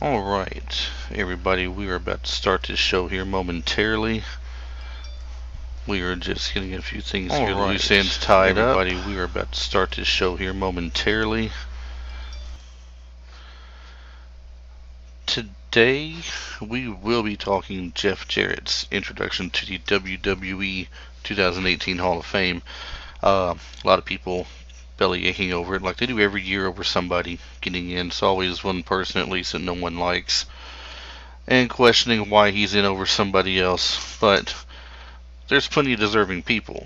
Alright, everybody, we are about to start this show here momentarily. We are just getting a few things here, loose ends tied up. Everybody, we are about to start this show here momentarily. Today, we will be talking Jeff Jarrett's introduction to the WWE 2018 Hall of Fame. A lot of people belly aching over it, like they do every year over somebody getting in. It's always one person at least that no one likes, and questioning why he's in over somebody else. But there's plenty of deserving people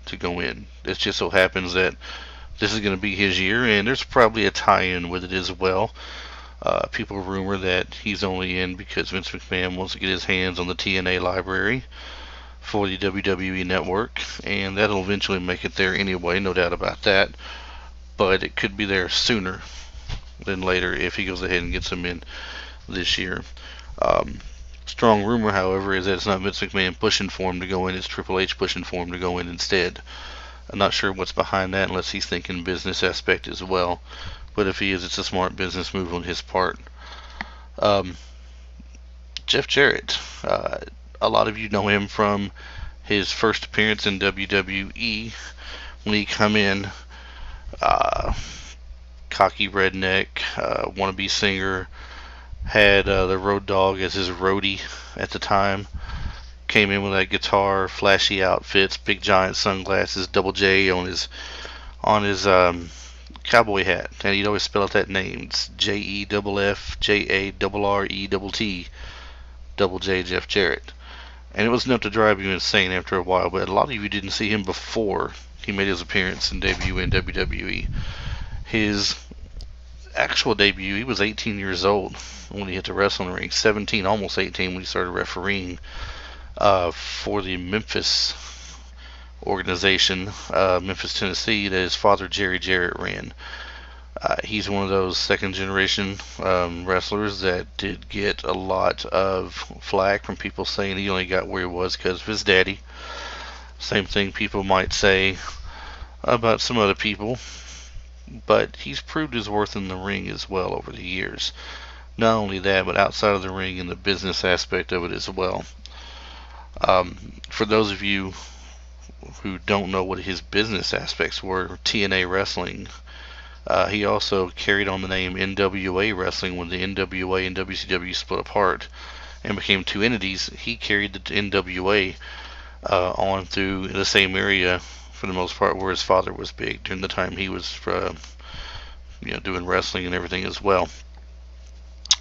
to go in. It just so happens that this is going to be his year, and there's probably a tie-in with it as well. People rumor that he's only in because Vince McMahon wants to get his hands on the TNA library for the WWE Network, and that'll eventually make it there anyway, no doubt about that. But it could be there sooner than later if he goes ahead and gets them in this year. Strong rumor, however, is that it's not Vince McMahon pushing for him to go in, it's Triple H pushing for him to go in instead. I'm not sure what's behind that unless he's thinking business aspect as well. But if he is, it's a smart business move on his part. Jeff Jarrett. A lot of you know him from his first appearance in WWE when he come in. Cocky redneck, wannabe singer, had the Road Dogg as his roadie at the time. Came in with that guitar, flashy outfits, big giant sunglasses, double J on his cowboy hat, and he'd always spell out that name. It's JEFFJARRETT, double J, Jeff Jarrett. And it was enough to drive you insane after a while, but a lot of you didn't see him before he made his appearance and debut in WWE. His actual debut, he was 18 years old when he hit the wrestling ring, 17, almost 18 when he started refereeing for the Memphis organization, Memphis, Tennessee, that his father Jerry Jarrett ran. He's one of those second generation wrestlers that did get a lot of flack from people saying he only got where he was because of his daddy. Same thing people might say about some other people, but he's proved his worth in the ring as well over the years. Not only that, but outside of the ring and the business aspect of it as well. For those of you who don't know what his business aspects were, TNA Wrestling, he also carried on the name NWA Wrestling when the NWA and WCW split apart and became two entities. He carried the NWA on through the same area for the most part where his father was big during the time he was doing wrestling and everything as well.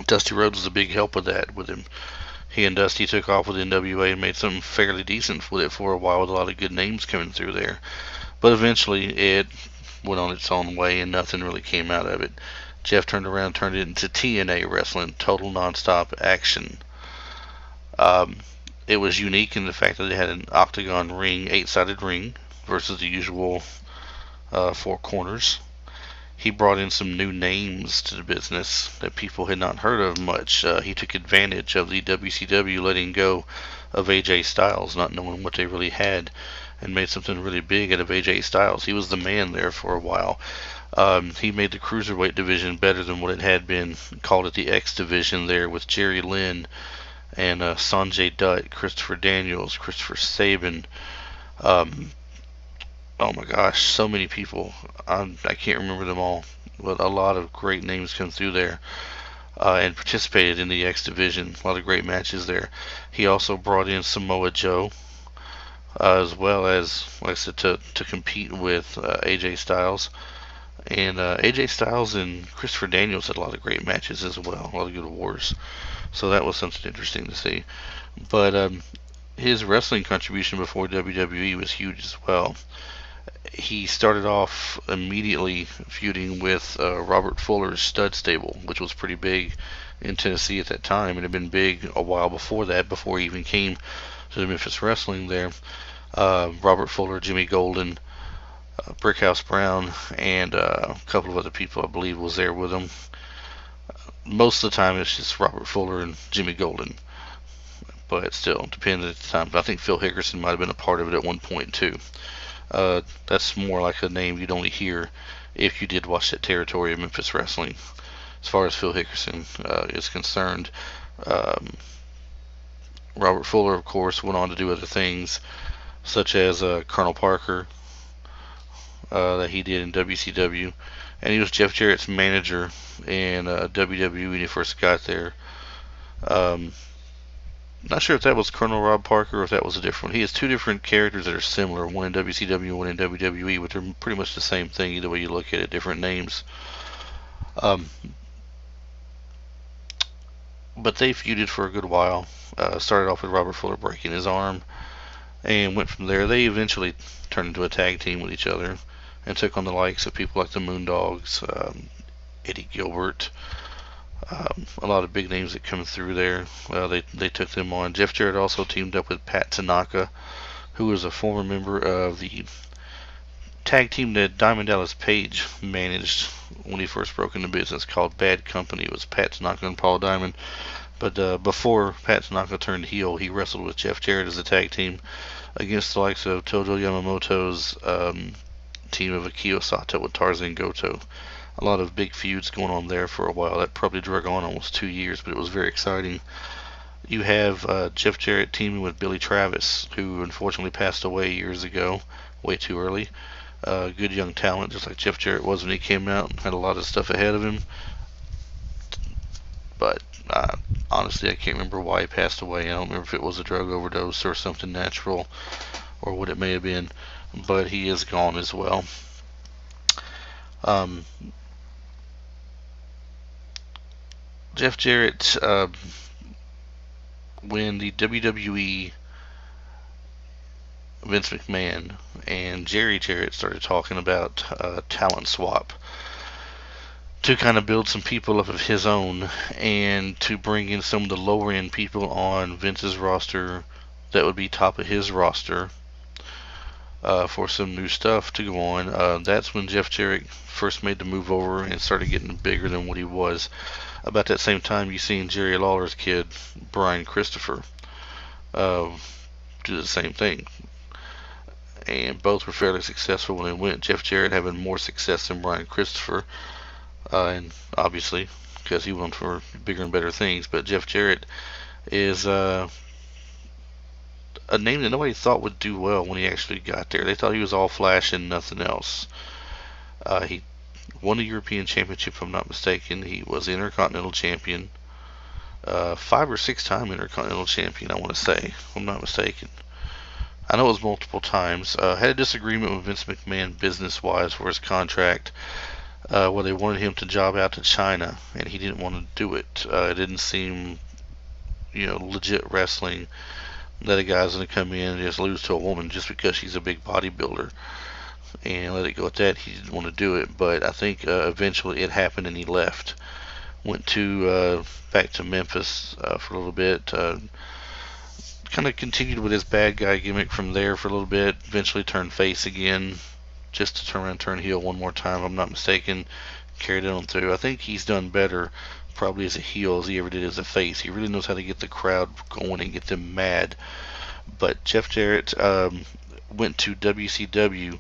Dusty Rhodes was a big help with that with him. He and Dusty took off with NWA and made something fairly decent with it for a while with a lot of good names coming through there. But eventually it went on its own way and nothing really came out of it. Jeff turned around, turned it into TNA Wrestling, total nonstop action. It was unique in the fact that it had an octagon ring, 8-sided ring, versus the usual 4 corners. He brought in some new names to the business that people had not heard of much. He took advantage of the WCW letting go of AJ Styles, not knowing what they really had, and made something really big out of AJ Styles. He was the man there for a while. He made the Cruiserweight division better than what it had been, called it the X division there with Jerry Lynn and Sanjay Dutt, Christopher Daniels, Christopher Sabin. Oh my gosh, so many people. I can't remember them all, but a lot of great names come through there and participated in the X division. A lot of great matches there. He also brought in Samoa Joe as well as, like I said, to compete with AJ Styles. And AJ Styles and Christopher Daniels had a lot of great matches as well, a lot of good wars. So that was something interesting to see. But his wrestling contribution before WWE was huge as well. He started off immediately feuding with Robert Fuller's Stud Stable, which was pretty big in Tennessee at that time. It had been big a while before that, before he even came to the Memphis Wrestling there. Robert Fuller, Jimmy Golden, Brickhouse Brown, and a couple of other people I believe was there with him. Most of the time it's just Robert Fuller and Jimmy Golden, but still, depending at the time. But I think Phil Hickerson might have been a part of it at one point too. That's more like a name you'd only hear if you did watch that territory of Memphis Wrestling. as far as Phil Hickerson is concerned. Um, Robert Fuller, of course, went on to do other things, such as Colonel Parker that he did in WCW, and he was Jeff Jarrett's manager in WWE when he first got there. Um, Not sure if that was Colonel Rob Parker or if that was a different one. He has two different characters that are similar, one in WCW, one in WWE, but they're pretty much the same thing either way you look at it, different names. Um, but they feuded for a good while. Started off with Robert Fuller breaking his arm, and went from there. They eventually turned into a tag team with each other and took on the likes of people like the Moondogs, Eddie Gilbert, a lot of big names that come through there. They took them on. Jeff Jarrett also teamed up with Pat Tanaka, who was a former member of the tag team that Diamond Dallas Page managed when he first broke into business, called Bad Company. It was Pat Tanaka and Paul Diamond. But before Pat Tanaka turned heel, he wrestled with Jeff Jarrett as a tag team against the likes of Tojo Yamamoto's team of Akio Sato with Tarzan Goto. A lot of big feuds going on there for a while. That probably drug on almost 2 years, but it was very exciting. You have Jeff Jarrett teaming with Billy Travis, who unfortunately passed away years ago, way too early. Good young talent, just like Jeff Jarrett was when he came out, and had a lot of stuff ahead of him. But honestly, I can't remember why he passed away. I don't remember if it was a drug overdose or something natural, or what it may have been. But he is gone as well. Jeff Jarrett, when the WWE, Vince McMahon and Jerry Jarrett started talking about talent swap to kind of build some people up of his own and to bring in some of the lower end people on Vince's roster that would be top of his roster for some new stuff to go on. That's when Jeff Jarrett first made the move over and started getting bigger than what he was. About that same time, you seen Jerry Lawler's kid, Brian Christopher, do the same thing. And both were fairly successful when they went. Jeff Jarrett having more success than Brian Christopher, and obviously because he went for bigger and better things. But Jeff Jarrett is a name that nobody thought would do well when he actually got there. They thought he was all flash and nothing else. He won the European Championship, if I'm not mistaken. He was Intercontinental Champion. 5 or 6 time Intercontinental Champion, I want to say, if I'm not mistaken. I know it was multiple times. Had a disagreement with Vince McMahon business-wise for his contract, where they wanted him to job out to China, and he didn't want to do it. It didn't seem, legit wrestling that a guy's going to come in and just lose to a woman just because she's a big bodybuilder and let it go at that. He didn't want to do it, but I think eventually it happened and he left. Went to back to Memphis for a little bit. Kind of continued with his bad guy gimmick from there for a little bit. Eventually turned face again, just to turn around and turn heel one more time, if I'm not mistaken. Carried it on through. I think he's done better probably as a heel as he ever did as a face. He really knows how to get the crowd going and get them mad. But Jeff Jarrett went to WCW,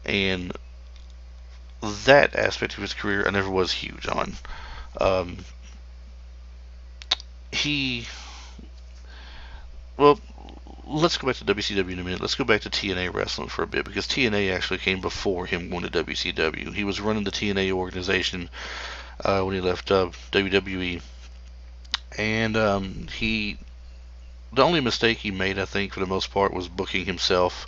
and that aspect of his career I never was huge on. Well, let's go back to WCW in a minute. Let's go back to TNA wrestling for a bit, because TNA actually came before him going to WCW. He was running the TNA organization when he left WWE, and the only mistake he made, I think, for the most part, was booking himself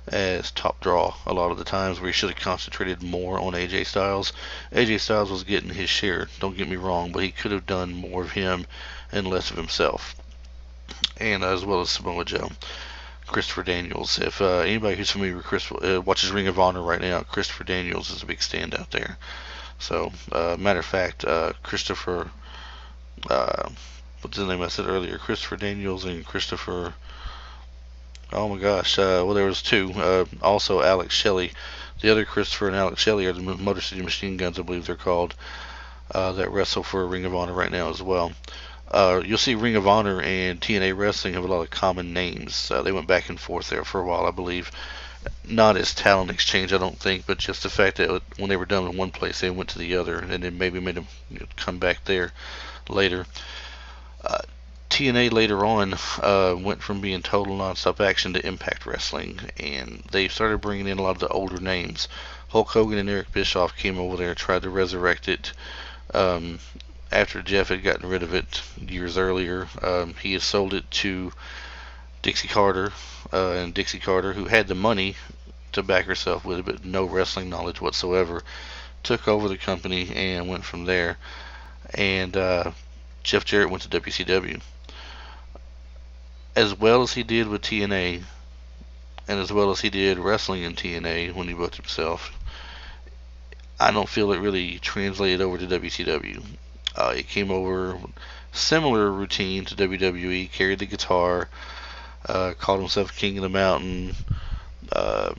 as top draw a lot of the times, where he should have concentrated more on AJ Styles. AJ Styles was getting his share, don't get me wrong, but he could have done more of him and less of himself. And as well as Samoa Joe, Christopher Daniels. If anybody who's familiar with watches Ring of Honor right now, Christopher Daniels is a big standout there. So, matter of fact, Christopher, what's the name I said earlier? Christopher Daniels and Christopher, oh my gosh, well, there was two. Also, Alex Shelley. The other Christopher and Alex Shelley are the Motor City Machine Guns, I believe they're called, that wrestle for Ring of Honor right now as well. You'll see Ring of Honor and TNA Wrestling have a lot of common names. They went back and forth there for a while, I believe. Not as talent exchange, I don't think, but just the fact that when they were done in one place, they went to the other, and then maybe made them come back there later. Uh, TNA later on went from being total nonstop action to Impact Wrestling, and they started bringing in a lot of the older names. Hulk Hogan and Eric Bischoff came over there and tried to resurrect it. Um, After Jeff had gotten rid of it years earlier, he had sold it to Dixie Carter, and Dixie Carter, who had the money to back herself with it, but no wrestling knowledge whatsoever, took over the company and went from there. And Jeff Jarrett went to WCW. As well as he did with TNA, and as well as he did wrestling in TNA when he booked himself, I don't feel it really translated over to WCW. It came over similar routine to WWE, carried the guitar, called himself King of the Mountain. Uh,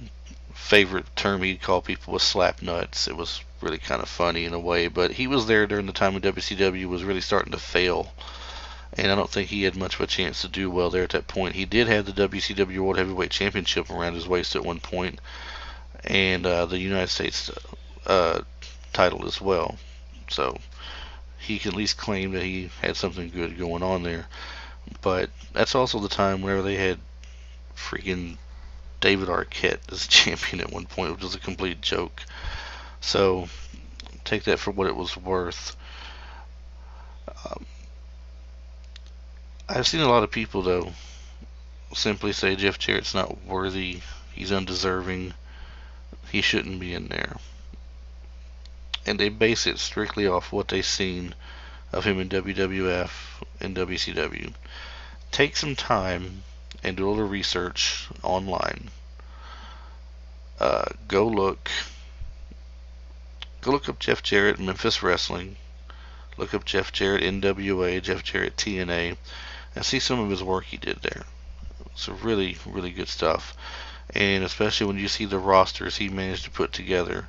Favorite term he'd call people was slap nuts. It was really kind of funny in a way, but he was there during the time when WCW was really starting to fail, and I don't think he had much of a chance to do well there at that point. He did have the WCW World Heavyweight Championship around his waist at one point, and the United States uh, title as well. So he can at least claim that he had something good going on there. But that's also the time whenever they had freaking David Arquette as champion at one point, which was a complete joke. So take that for what it was worth. Um, I've seen a lot of people, though, simply say Jeff Jarrett's not worthy, he's undeserving, he shouldn't be in there. And they base it strictly off what they've seen of him in WWF and WCW. Take some time and do a little research online. Go look up Jeff Jarrett Memphis Wrestling. Look up Jeff Jarrett NWA, Jeff Jarrett TNA, and see some of his work he did there. It's really, really good stuff. And especially when you see the rosters he managed to put together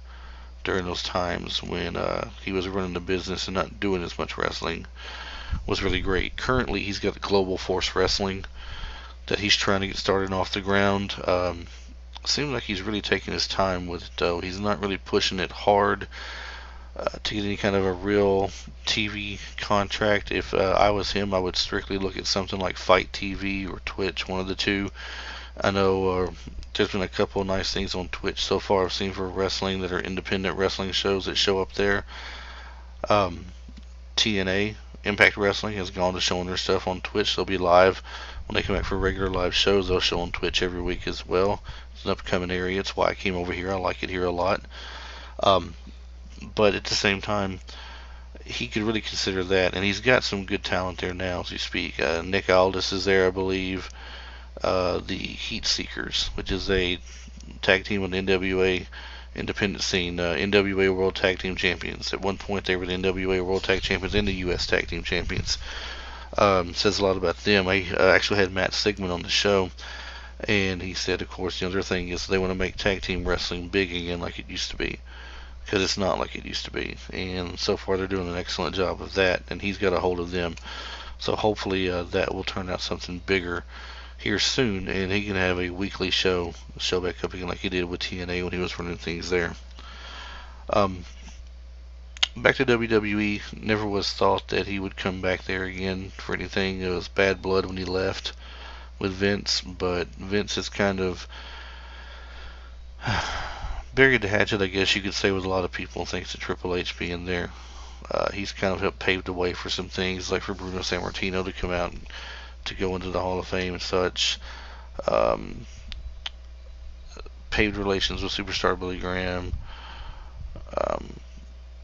during those times when he was running the business and not doing as much wrestling, was really great. Currently, he's got Global Force Wrestling that he's trying to get started off the ground. Seems like he's really taking his time with it, though. He's not really pushing it hard to get any kind of a real TV contract. If I was him, I would strictly look at something like Fight TV or Twitch, one of the two. I know there's been a couple of nice things on Twitch so far I've seen for wrestling that are independent wrestling shows that show up there. TNA, Impact Wrestling, has gone to showing their stuff on Twitch. They'll be live. When they come back for regular live shows, they'll show on Twitch every week as well. It's an upcoming area. It's why I came over here. I like it here a lot. But at the same time, he could really consider that. And he's got some good talent there now as we speak. Nick Aldis is there, I believe. The Heat Seekers, which is a tag team with the NWA independent scene, NWA World Tag Team Champions. At one point, they were the NWA World Tag Champions and the U.S. Tag Team Champions. Says a lot about them. I actually had Matt Sigmund on the show, and he said, of course, the other thing is they want to make tag team wrestling big again like it used to be, because it's not like it used to be. And so far, they're doing an excellent job of that, and he's got a hold of them. So hopefully that will turn out something bigger here soon, and he can have a weekly show back up again like he did with TNA when he was running things there. Back to WWE, never was thought that he would come back there again for anything. It was bad blood when he left with Vince, but Vince has kind of buried the hatchet, I guess you could say, with a lot of people thanks to Triple H being there. He's kind of helped pave the way for some things, like for Bruno Sammartino to come out and to go into the Hall of Fame and such. Paved relations with superstar Billy Graham.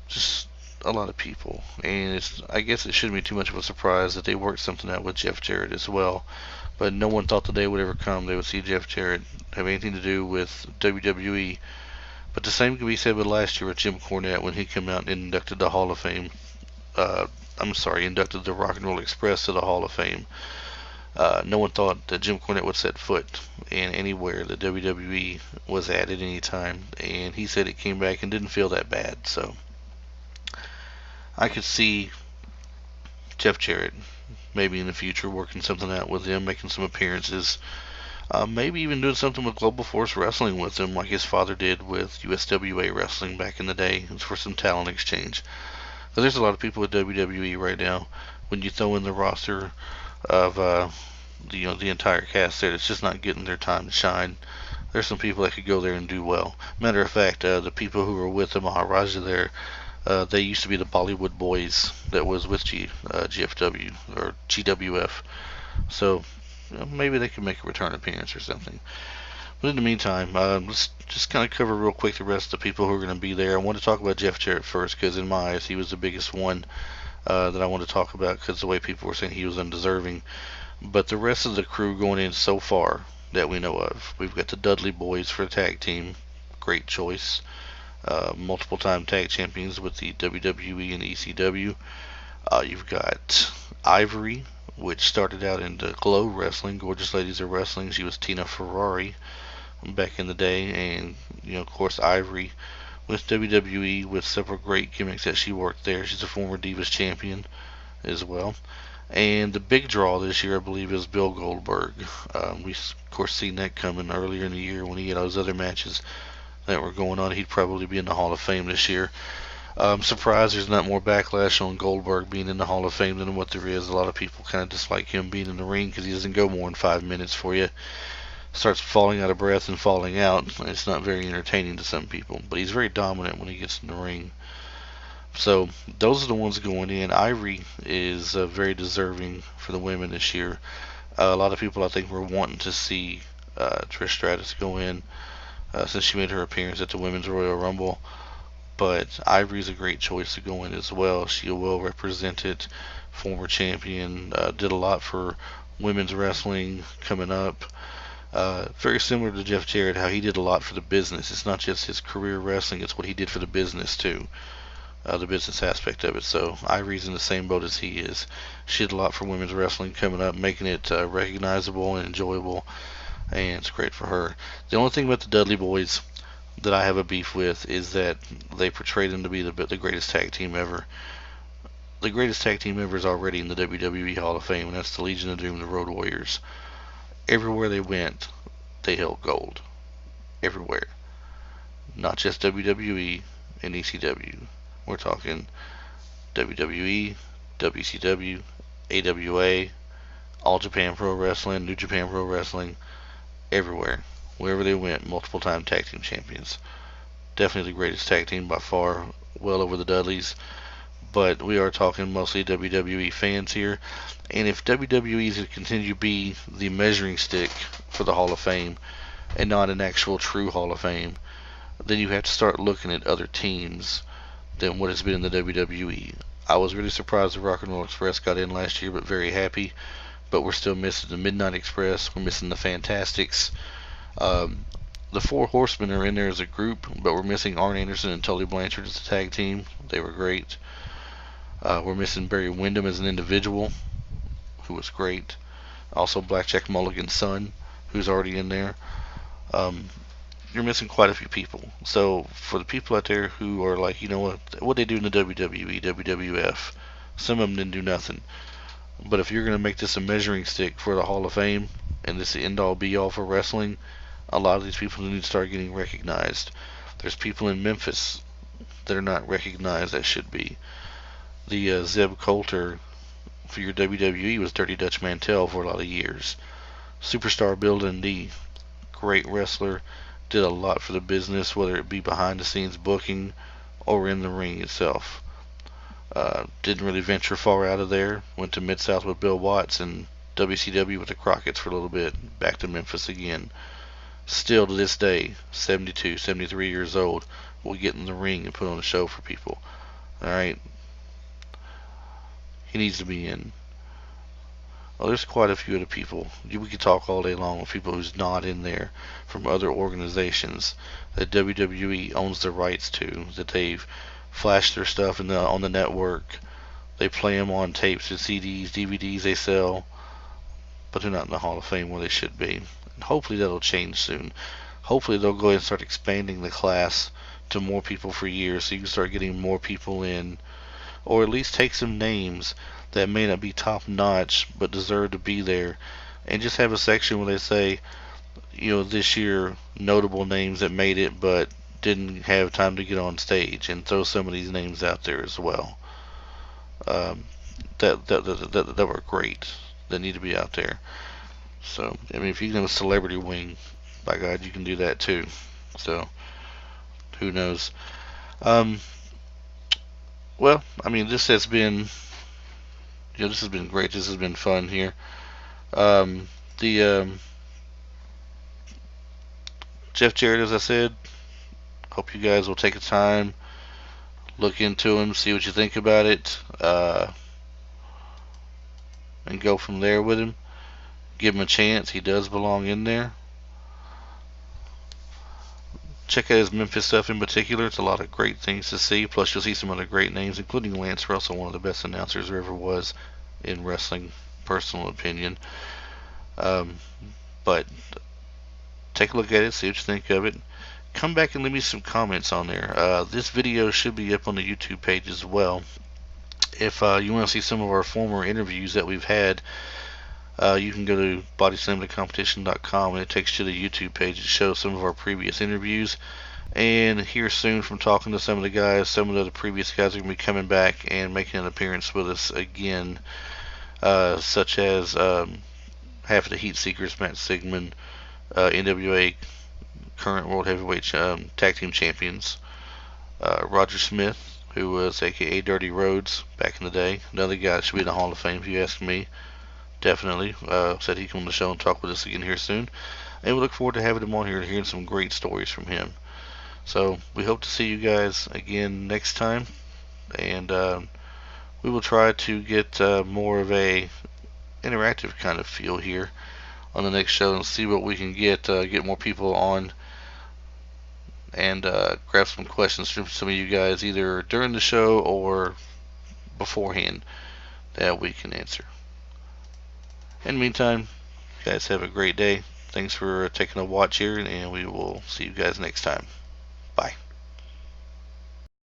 Just a lot of people. And I guess it shouldn't be too much of a surprise that they worked something out with Jeff Jarrett as well. But no one thought the day would ever come they would see Jeff Jarrett have anything to do with WWE. But the same can be said with last year with Jim Cornette when he came out and inducted the Hall of Fame. Inducted the Rock and Roll Express to the Hall of Fame. No one thought that Jim Cornette would set foot in anywhere that WWE was at any time, and he said it came back and didn't feel that bad. So I could see Jeff Jarrett maybe in the future working something out with him, making some appearances. Maybe even doing something with Global Force Wrestling with him, like his father did with USWA Wrestling back in the day, for some talent exchange. Because there's a lot of people with WWE right now. When you throw in the roster of the entire cast there, it's just not getting their time to shine. There's some people that could go there and do well. Matter of fact, the people who were with the Maharaja there, they used to be the Bollywood Boys that was with GFW or GWF. So maybe they could make a return appearance or something. But in the meantime, let's just kind of cover real quick the rest of the people who are going to be there. I want to talk about Jeff Jarrett first because in my eyes he was the biggest one that I want to talk about because the way people were saying he was undeserving. But the rest of the crew going in so far that we know of, we've got the Dudley Boys for the tag team. Great choice. Multiple time tag champions with the WWE and ECW. You've got Ivory, which started out in the Glow Wrestling, Gorgeous Ladies of Wrestling. She was Tina Ferrari back in the day, and of course, Ivory with WWE with several great gimmicks that she worked there. She's a former Divas champion as well. And the big draw this year, I believe, is Bill Goldberg. We of course seen that coming earlier in the year when he had those other matches that were going on. He'd probably be in the Hall of Fame this year. I'm surprised there's not more backlash on Goldberg being in the Hall of Fame than what there is. A lot of people kind of dislike him being in the ring because he doesn't go more than 5 minutes for you. Starts falling out of breath and falling out. It's not very entertaining to some people, but he's very dominant when he gets in the ring. So those are the ones going in. Ivory is very deserving for the women this year. A lot of people, I think, were wanting to see Trish Stratus go in since she made her appearance at the Women's Royal Rumble. But Ivory's a great choice to go in as well. She well represented, former champion, did a lot for women's wrestling coming up. Very similar to Jeff Jarrett, how he did a lot for the business. It's not just his career wrestling, it's what he did for the business too. The business aspect of it. So Ivory's in the same boat as he is. She did a lot for women's wrestling coming up, making it recognizable and enjoyable, and it's great for her. The only thing about the Dudley Boys that I have a beef with is that they portrayed them to be the greatest tag team ever. The greatest tag team ever is already in the WWE Hall of Fame, and that's the Legion of Doom, the Road Warriors. Everywhere they went, they held gold. Everywhere. Not just WWE and ECW. We're talking WWE, WCW, AWA, All Japan Pro Wrestling, New Japan Pro Wrestling, everywhere. Wherever they went, multiple time tag team champions. Definitely the greatest tag team by far, well over the Dudleys. But we are talking mostly WWE fans here. And if WWE is to continue to be the measuring stick for the Hall of Fame and not an actual true Hall of Fame, then you have to start looking at other teams than what has been in the WWE. I was really surprised the Rock and Roll Express got in last year, but very happy. But we're still missing the Midnight Express. We're missing the Fantastics. The Four Horsemen are in there as a group, but we're missing Arn Anderson and Tully Blanchard as a tag team. They were great. We're missing Barry Windham as an individual, who was great. Also Blackjack Mulligan's son, who's already in there. You're missing quite a few people. So for the people out there who are like, you know what they do in the WWE, WWF, some of them didn't do nothing. But if you're going to make this a measuring stick for the Hall of Fame, and this the end-all be-all for wrestling, a lot of these people need to start getting recognized. There's people in Memphis that are not recognized that should be. The Zeb Coulter for your WWE was Dirty Dutch Mantel for a lot of years. Superstar Bill Dundee, great wrestler, did a lot for the business, whether it be behind the scenes booking or in the ring itself. Didn't really venture far out of there. Went to Mid-South with Bill Watts and WCW with the Crockett's for a little bit. Back to Memphis again. Still to this day, 72, 73 years old, will get in the ring and put on a show for people. Alright? He needs to be in. Well, there's quite a few other people. We could talk all day long with people who's not in there from other organizations that WWE owns the rights to, that they've flashed their stuff on the network. They play them on tapes and CDs, DVDs they sell, but they're not in the Hall of Fame where they should be. And hopefully that'll change soon. Hopefully they'll go ahead and start expanding the class to more people for years so you can start getting more people in, or at least take some names that may not be top notch but deserve to be there, and just have a section where they say this year, notable names that made it but didn't have time to get on stage, and throw some of these names out there as well. Um, that were great, that need to be out there. So, I mean, if you can have a celebrity wing, by God, you can do that too. So, who knows? Um, well, I mean, this has been great. This has been fun here. The Jeff Jarrett, as I said, hope you guys will take the time, look into him, see what you think about it, and go from there with him. Give him a chance. He does belong in there. Check out his Memphis stuff in particular. It's a lot of great things to see. Plus, you'll see some other great names, including Lance Russell, one of the best announcers there ever was in wrestling. Personal opinion. Um, but take a look at it, see what you think of it. Come back and leave me some comments on there. This video should be up on the YouTube page as well. If you want to see some of our former interviews that we've had, you can go to bodyslamthecompetition.com and it takes you to the YouTube page. It shows some of our previous interviews. And here soon, from talking to some of the guys, some of the previous guys are going to be coming back and making an appearance with us again, such as half of the Heat Seekers, Matt Sigmund, NWA current World Heavyweight Tag Team Champions, Roger Smith, who was aka Dirty Rhodes back in the day. Another guy that should be in the Hall of Fame if you ask me. Definitely. Said he'd come on the show and talk with us again here soon. And we look forward to having him on here and hearing some great stories from him. So we hope to see you guys again next time. And we will try to get more of a interactive kind of feel here on the next show and see what we can get more people on and grab some questions from some of you guys either during the show or beforehand that we can answer. In the meantime, you guys have a great day. Thanks for taking a watch here, and we will see you guys next time.